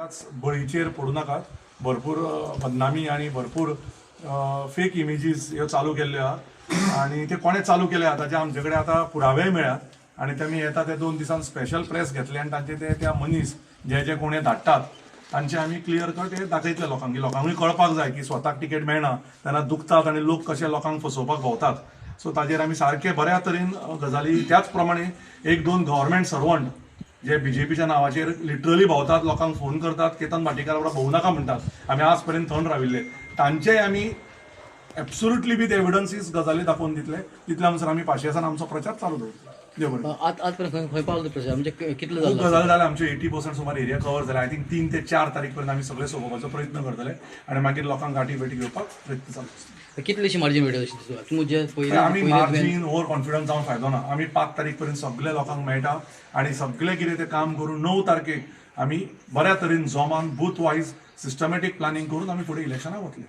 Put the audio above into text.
बळीचेर पडू नाकात. भरपूर बदनामी आणि भरपूर फेक इमेजीस ह्यो चालू केल्ल्यो आहा आणि ते कोणे चालू केले आहा ताचे आमचे कडेन आतां पुरावेय मेळ्ळ्यात आणि तेमी येता ते 2 दिसान स्पेशल प्रेस घेतले आणि तांचे ते त्या मनीस जे कोणे धाडटात तांचे आमी क्लियर कट हे दाखयतले लोकांक की लोकांकूय कळपाक जाय की स्वताक तिकेट मेळना तेन्ना दुखतात आणि लोक कशे लोकांक फसोवपाक भोंवतात. सो ताजेर आमी सारके बऱ्या तरेन गजाली त्याच प्रमाणे 1-2 गव्हर्मेंट सर्वंट जे बीजेपीच्या नावाचेर लिटरली भोंवतात, लोकांक फोन करतात, केतन भाटीकार वांगडा भोवू नाका म्हणटात, आमी आज पर्यंत थंड राविल्ले, तांचेय आमी एब्सोल्युटली विथ एविडन्सीस गजाली दाखोवन दितले. तितल्या अनुसार आमी पाशयेसान आमचो प्रचार चालू दवरतले. देव बरें. आज पर्यंत खंय पावलो प्रचार म्हणजे कितले खूप जालो? गजाली जाल्या. आमचे 80% सुमार एरिया कव्हर जाला. आय थिंक 3 ते 4 तारीख पर्यंत आमी सगळे सोंपोवपाचो प्रयत्न करतले आणि मागीर लोकांक गाठी भेटी घेवपाक प्रयत्न चालू आसतले. कितलीशी मार्जीन मेळटली अशी दिसता? तूं जे आमी मार्जीन ओव्हर कॉन्फिडन्स जावन फायदो ना. आमी 5 तारीख पर्यंत सगळे लोकांक मेळटा आणि सगळे कितें ते काम करून 9 तारखेक आमी बऱ्या तरेन जोमान बूथ वायज सिस्टमॅटीक प्लॅनिंग करून आमी फुडें इलेक्शनाक वतले.